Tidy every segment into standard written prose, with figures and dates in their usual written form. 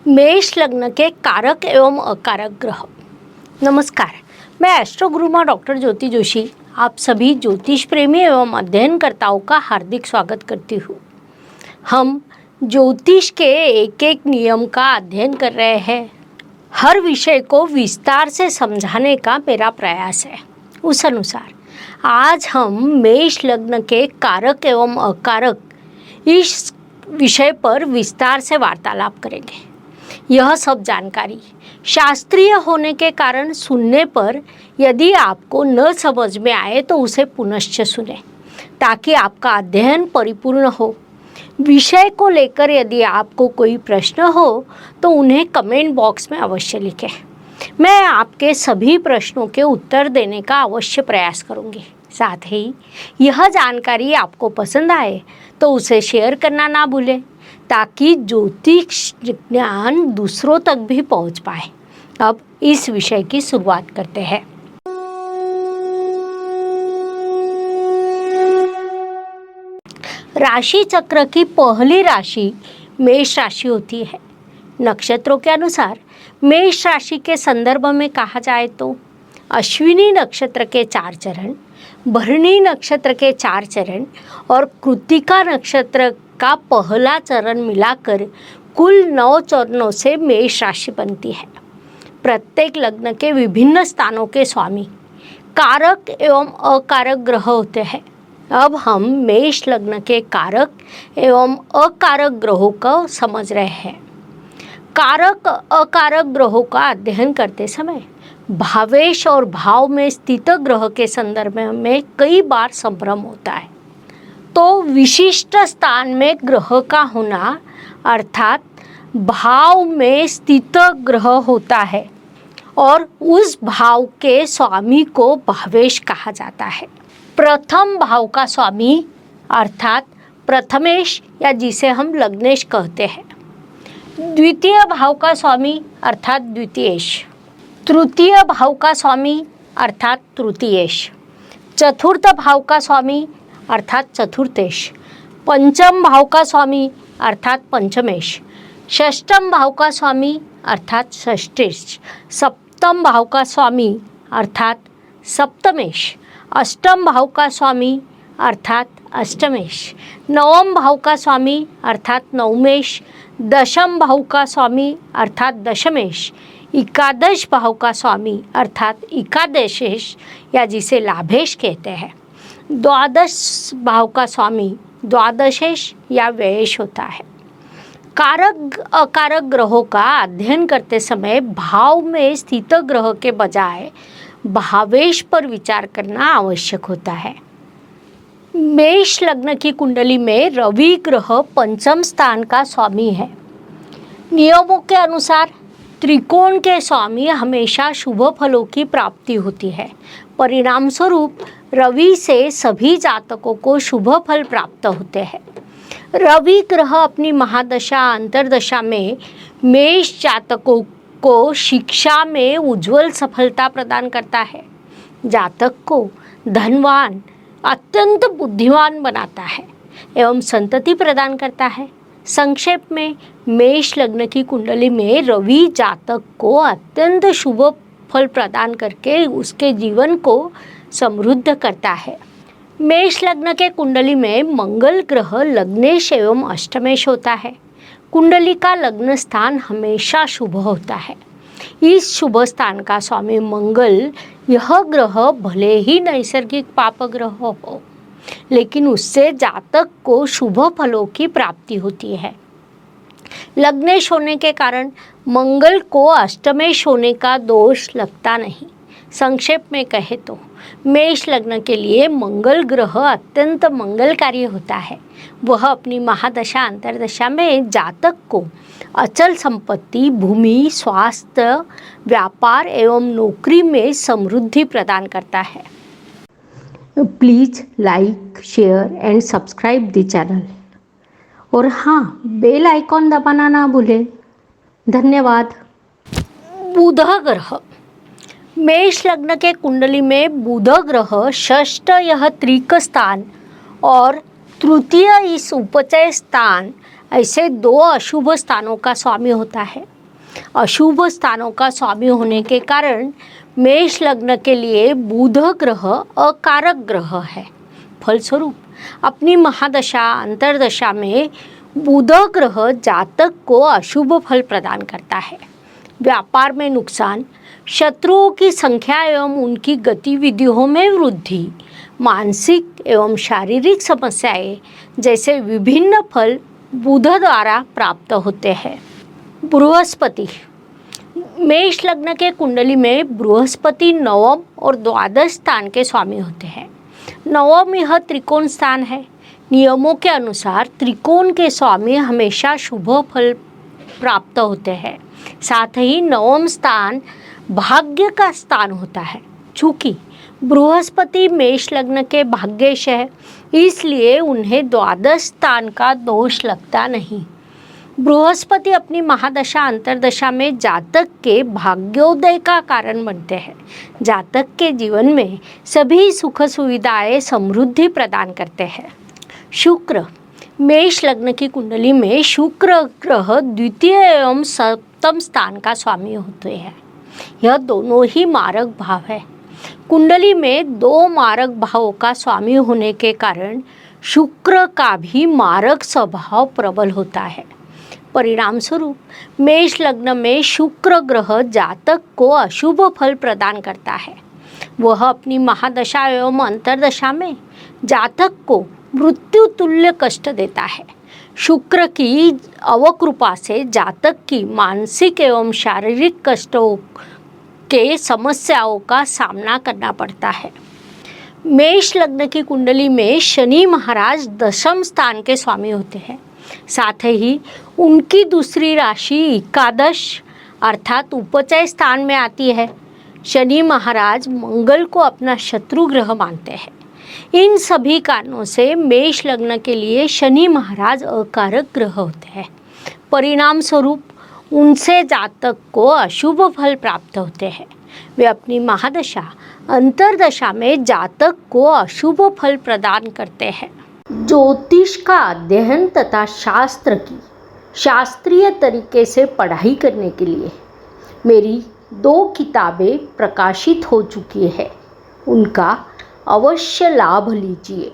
मेष लग्न के कारक एवं अकारक ग्रह। नमस्कार, मैं एस्ट्रो गुरु माँ डॉक्टर ज्योति जोशी आप सभी ज्योतिष प्रेमी एवं अध्ययनकर्ताओं का हार्दिक स्वागत करती हूँ। हम ज्योतिष के एक एक नियम का अध्ययन कर रहे हैं। हर विषय को विस्तार से समझाने का मेरा प्रयास है। उस अनुसार आज हम मेष लग्न के कारक एवं अकारक इस विषय पर विस्तार से वार्तालाप करेंगे। यह सब जानकारी शास्त्रीय होने के कारण सुनने पर यदि आपको न समझ में आए तो उसे पुनश्च सुने ताकि आपका अध्ययन परिपूर्ण हो। विषय को लेकर यदि आपको कोई प्रश्न हो तो उन्हें कमेंट बॉक्स में अवश्य लिखें। मैं आपके सभी प्रश्नों के उत्तर देने का अवश्य प्रयास करूंगी। साथ ही यह जानकारी आपको पसंद आए तो उसे शेयर करना ना भूलें ताकि ज्योतिष ज्ञान दूसरों तक भी पहुंच पाए। अब इस विषय की शुरुआत करते हैं। राशि चक्र की पहली राशि मेष राशि होती है। नक्षत्रों के अनुसार मेष राशि के संदर्भ में कहा जाए तो अश्विनी नक्षत्र के 4 चरण, भरणी नक्षत्र के 4 चरण और कृत्तिका नक्षत्र का पहला चरण मिलाकर कुल 9 चरणों से मेष राशि बनती है। प्रत्येक लग्न के विभिन्न स्थानों के स्वामी कारक एवं अकारक ग्रह होते हैं। अब हम मेष लग्न के कारक एवं अकारक ग्रहों को समझ रहे हैं। कारक अकारक ग्रहों का अध्ययन करते समय भावेश और भाव में स्थित ग्रह के संदर्भ में कई बार संभ्रम होता है। तो विशिष्ट स्थान में ग्रह का होना अर्थात भाव में स्थित ग्रह होता है और उस भाव के स्वामी को भावेश कहा जाता है। प्रथम भाव का स्वामी अर्थात प्रथमेश या जिसे हम लग्नेश कहते हैं। द्वितीय भाव का स्वामी अर्थात द्वितीयेश। तृतीय भाव का स्वामी अर्थात तृतीयेश। चतुर्थ भाव का स्वामी अर्थात चतुर्थेश। पंचम भाव का स्वामी अर्थात पंचमेश। षष्ठम भाव का स्वामी अर्थात षष्ठेश। सप्तम भाव का स्वामी अर्थात सप्तमेश। अष्टम भाव का स्वामी अर्थात अष्टमेश। नवम भाव का स्वामी अर्थात नवमेश। दशम भाव का स्वामी अर्थात दशमेश। एकादश भाव का स्वामी अर्थात एकादशेश या जिसे लाभेश कहते हैं। द्वादश भाव का स्वामी द्वादशेश या व्ययेश होता है। कारक अकारक ग्रहों का अध्ययन करते समय भाव में स्थित ग्रह के बजाय भावेश पर विचार करना आवश्यक होता है। मेष लग्न की कुंडली में रवि ग्रह पंचम स्थान का स्वामी है। नियमों के अनुसार त्रिकोण के स्वामी हमेशा शुभ फलों की प्राप्ति होती है। परिणाम स्वरूप रवि से सभी जातकों को शुभ फल प्राप्त होते हैं। रवि ग्रह अपनी महादशा अंतर्दशा में मेष जातकों को शिक्षा में उज्जवल सफलता प्रदान करता है। जातक को धनवान, अत्यंत बुद्धिमान बनाता है एवं संतति प्रदान करता है। संक्षेप में मेष लग्न की कुंडली में रवि जातक को अत्यंत शुभ फल प्रदान करके उसके जीवन को समृद्ध करता है। मेष लग्न के कुंडली में मंगल ग्रह लग्नेश एवं अष्टमेश होता है। कुंडली का लग्न स्थान हमेशा शुभ होता है। इस शुभ स्थान का स्वामी मंगल यह ग्रह भले ही नैसर्गिक पाप ग्रह हो लेकिन उससे जातक को शुभ फलों की प्राप्ति होती है। लग्नेश होने के कारण मंगल को अष्टमेश होने का दोष लगता नहीं। संक्षेप में कहे तो मेष लग्न के लिए मंगल ग्रह अत्यंत मंगलकारी होता है। वह अपनी महादशा अंतर्दशा में जातक को अचल संपत्ति, भूमि, स्वास्थ्य, व्यापार एवं नौकरी में समृद्धि प्रदान करता है। Please like, share and subscribe the channel और हाँ, बेल आइकॉन दबाना ना भूलें। धन्यवाद। बुध ग्रह मेष लग्न के कुंडली में बुध ग्रह षष्ठ यह त्रिक स्थान और तृतीय इस उपचय स्थान ऐसे दो अशुभ स्थानों का स्वामी होता है। अशुभ स्थानों का स्वामी होने के कारण मेष लग्न के लिए बुध ग्रह अकारक ग्रह है। फलस्वरूप अपनी महादशा अंतर्दशा में बुध ग्रह जातक को अशुभ फल प्रदान करता है। व्यापार में नुकसान, शत्रुओं की संख्या एवं उनकी गतिविधियों में वृद्धि, मानसिक एवं शारीरिक समस्याएं जैसे विभिन्न फल बुध द्वारा प्राप्त होते हैं। बृहस्पति, मेष लग्न के कुंडली में बृहस्पति नवम और द्वादश स्थान के स्वामी होते हैं। नवम यह त्रिकोण स्थान है। नियमों के अनुसार त्रिकोण के स्वामी हमेशा शुभ फल प्राप्त होते हैं। साथ ही नवम स्थान भाग्य का स्थान होता है। चूँकि बृहस्पति मेष लग्न के भाग्येश है, इसलिए उन्हें द्वादश स्थान का दोष लगता नहीं। बृहस्पति अपनी महादशा अंतर्दशा में जातक के भाग्योदय का कारण बनते हैं। जातक के जीवन में सभी सुख सुविधाएं समृद्धि प्रदान करते हैं। शुक्र, मेष लग्न की कुंडली में शुक्र ग्रह द्वितीय एवं सप्तम स्थान का स्वामी होते हैं। यह दोनों ही मारक भाव है। कुंडली में दो मारक भावों का स्वामी होने के कारण शुक्र का भी मारक स्वभाव प्रबल होता है। परिणाम स्वरूप मेष लग्न में शुक्र ग्रह जातक को अशुभ फल प्रदान करता है। वह अपनी महादशा एवं अंतर्दशा में जातक को मृत्यु तुल्य कष्ट देता है। शुक्र की अवकृपा से जातक की मानसिक एवं शारीरिक कष्टों के समस्याओं का सामना करना पड़ता है। मेष लग्न की कुंडली में शनि महाराज दशम स्थान के स्वामी होते हैं। साथ ही उनकी दूसरी राशि एकादश अर्थात उपचय स्थान में आती है। शनि महाराज मंगल को अपना शत्रु ग्रह मानते हैं। इन सभी कारणों से मेष लग्न के लिए शनि महाराज अकारक ग्रह होते हैं। परिणाम स्वरूप उनसे जातक को अशुभ फल प्राप्त होते हैं। वे अपनी महादशा अंतर्दशा में जातक को अशुभ फल प्रदान करते हैं। ज्योतिष का अध्ययन तथा शास्त्र की शास्त्रीय तरीके से पढ़ाई करने के लिए मेरी 2 किताबें प्रकाशित हो चुकी है। उनका अवश्य लाभ लीजिए।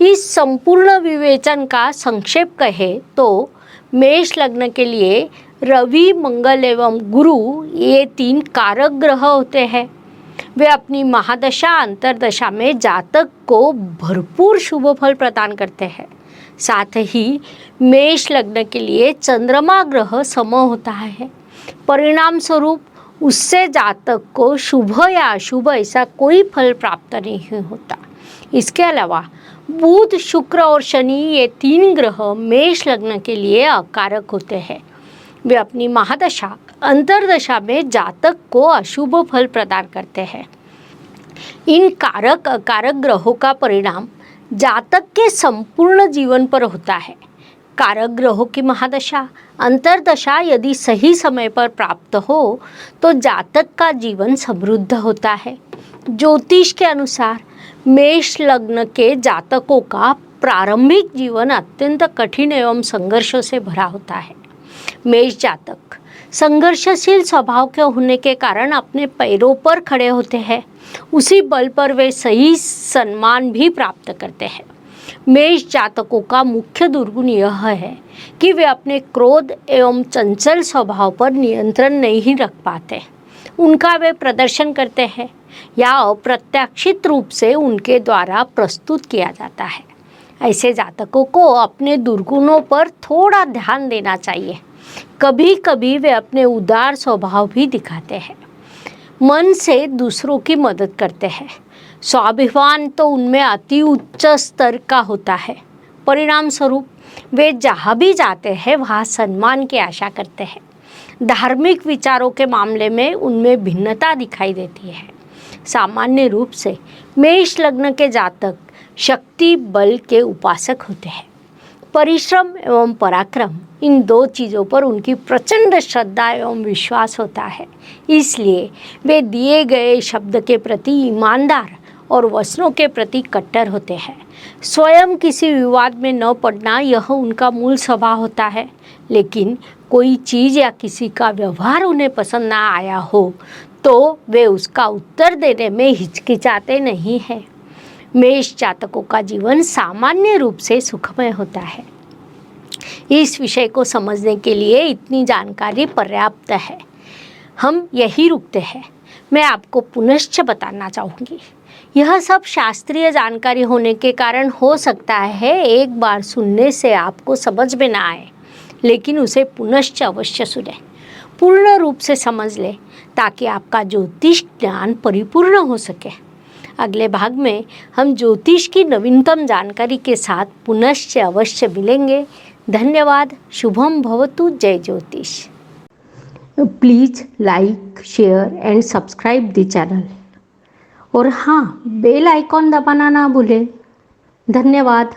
इस संपूर्ण विवेचन का संक्षेप कहे तो मेष लग्न के लिए रवि, मंगल एवं गुरु ये 3 कारक ग्रह होते हैं। वे अपनी महादशा अंतर्दशा में जातक को भरपूर शुभ फल प्रदान करते हैं। साथ ही मेष लग्न के लिए चंद्रमा ग्रह सम होता है। परिणाम स्वरूप उससे जातक को शुभ या अशुभ ऐसा कोई फल प्राप्त नहीं होता। इसके अलावा बुध, शुक्र और शनि ये 3 ग्रह मेष लग्न के लिए अकारक होते हैं। वे अपनी महादशा अंतर्दशा में जातक को अशुभ फल प्रदान करते हैं। इन कारक अकारक ग्रहों का परिणाम जातक के संपूर्ण जीवन पर होता है। कारक ग्रहों की महादशा अंतर्दशा यदि सही समय पर प्राप्त हो तो जातक का जीवन समृद्ध होता है। ज्योतिष के अनुसार मेष लग्न के जातकों का प्रारंभिक जीवन अत्यंत कठिन एवं संघर्षों से भरा होता है। मेष जातक संघर्षशील स्वभाव के होने के कारण अपने पैरों पर खड़े होते हैं। उसी बल पर वे सही सम्मान भी प्राप्त करते हैं। मेष जातकों का मुख्य दुर्गुण यह है कि वे अपने क्रोध एवं चंचल स्वभाव पर नियंत्रण नहीं रख पाते। उनका वे प्रदर्शन करते हैं या अप्रत्याशित रूप से उनके द्वारा प्रस्तुत किया जाता है। ऐसे जातकों को अपने दुर्गुणों पर थोड़ा ध्यान देना चाहिए। कभी कभी वे अपने उदार स्वभाव भी दिखाते हैं। मन से दूसरों की मदद करते हैं। स्वाभिमान तो उनमें अति उच्च स्तर का होता है। परिणाम स्वरूप वे जहाँ भी जाते हैं वहाँ सम्मान की आशा करते हैं। धार्मिक विचारों के मामले में उनमें भिन्नता दिखाई देती है। सामान्य रूप से मेष लग्न के जातक शक्ति बल के उपासक होते हैं। परिश्रम एवं पराक्रम इन 2 चीज़ों पर उनकी प्रचंड श्रद्धा एवं विश्वास होता है। इसलिए वे दिए गए शब्द के प्रति ईमानदार और वचनों के प्रति कट्टर होते हैं। स्वयं किसी विवाद में न पड़ना यह उनका मूल स्वभाव होता है, लेकिन कोई चीज़ या किसी का व्यवहार उन्हें पसंद ना आया हो तो वे उसका उत्तर देने में हिचकिचाते नहीं हैं। मेष जातकों का जीवन सामान्य रूप से सुखमय होता है। इस विषय को समझने के लिए इतनी जानकारी पर्याप्त है। हम यही रुकते हैं। मैं आपको पुनश्च बताना चाहूँगी, यह सब शास्त्रीय जानकारी होने के कारण हो सकता है एक बार सुनने से आपको समझ में ना आए, लेकिन उसे पुनश्च अवश्य सुने, पूर्ण रूप से समझ ले, ताकि आपका ज्योतिष ज्ञान परिपूर्ण हो सके। अगले भाग में हम ज्योतिष की नवीनतम जानकारी के साथ पुनश्च अवश्य मिलेंगे। धन्यवाद। शुभम भवतु। जय ज्योतिष। Please like, share and subscribe the channel. और हाँ, बेल आइकॉन दबाना ना भूलें। धन्यवाद।